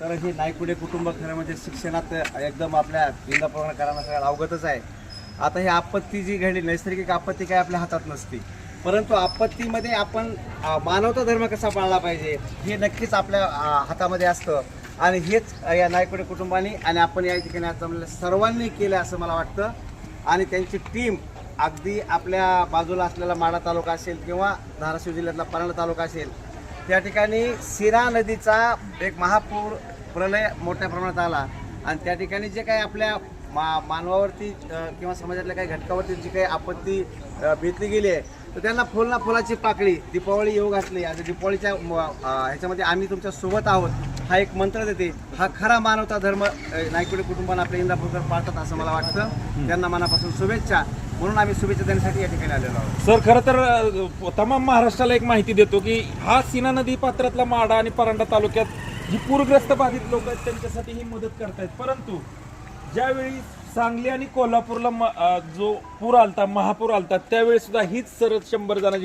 तर हे नायकुडे कुटुंब खरं म्हणजे शिक्षणात एकदम आपल्या इंदापूरकरांना सगळ्याला अवगतच आहे. आता ही आपत्ती जी घडली, नैसर्गिक आपत्ती काय आपल्या हातात नसती, परंतु आपत्तीमध्ये आपण मानवता धर्म कसा पाळला पाहिजे हे नक्कीच आपल्या हातामध्ये असतं. आणि हेच या नायकुडे कुटुंबाने आणि आपण या ठिकाणी आता सर्वांनी केलं असं मला वाटतं. आणि त्यांची टीम अगदी आपल्या बाजूला असलेला माढा तालुका असेल किंवा धाराशिव जिल्ह्यातला परांडा तालुका असेल, त्या ठिकाणी सीना नदीचा एक महापूर प्रलय मोठ्या प्रमाणात आला आणि त्या ठिकाणी जे काही आपल्या मानवावरती किंवा समाजातल्या काही घटकावरती जी काही आपत्ती बेतली गेली आहे, तर त्यांना फुल ना फुलाची पाकळी दीपावली येऊ घातली. आणि दीपावलीच्या ह्याच्यामध्ये आम्ही तुमच्या सोबत आहोत हा एक मंत्र देते. हा खरा मानवता धर्म नायकुडे कुटुंबानं आपल्या इंदापूरकर पाळतात असं मला वाटतं. त्यांना मनापासून शुभेच्छा. म्हणून आम्ही शुभेच्छा देण्यासाठी या ठिकाणी आलेलो आहोत. सर, खरं तर तमाम महाराष्ट्राला एक माहिती देतो की हा सीना नदी पात्रातला माढा आणि परांडा तालुक्यात जी पूरग्रस्त बाधित लोक आहेत त्यांच्यासाठी ही मदत करतायत. परंतु ज्यावेळी सांगली आणि कोल्हापूरला जो पूर आलता, महापूर आलता, त्यावेळी सुद्धा हीच सरळ 100 जणांची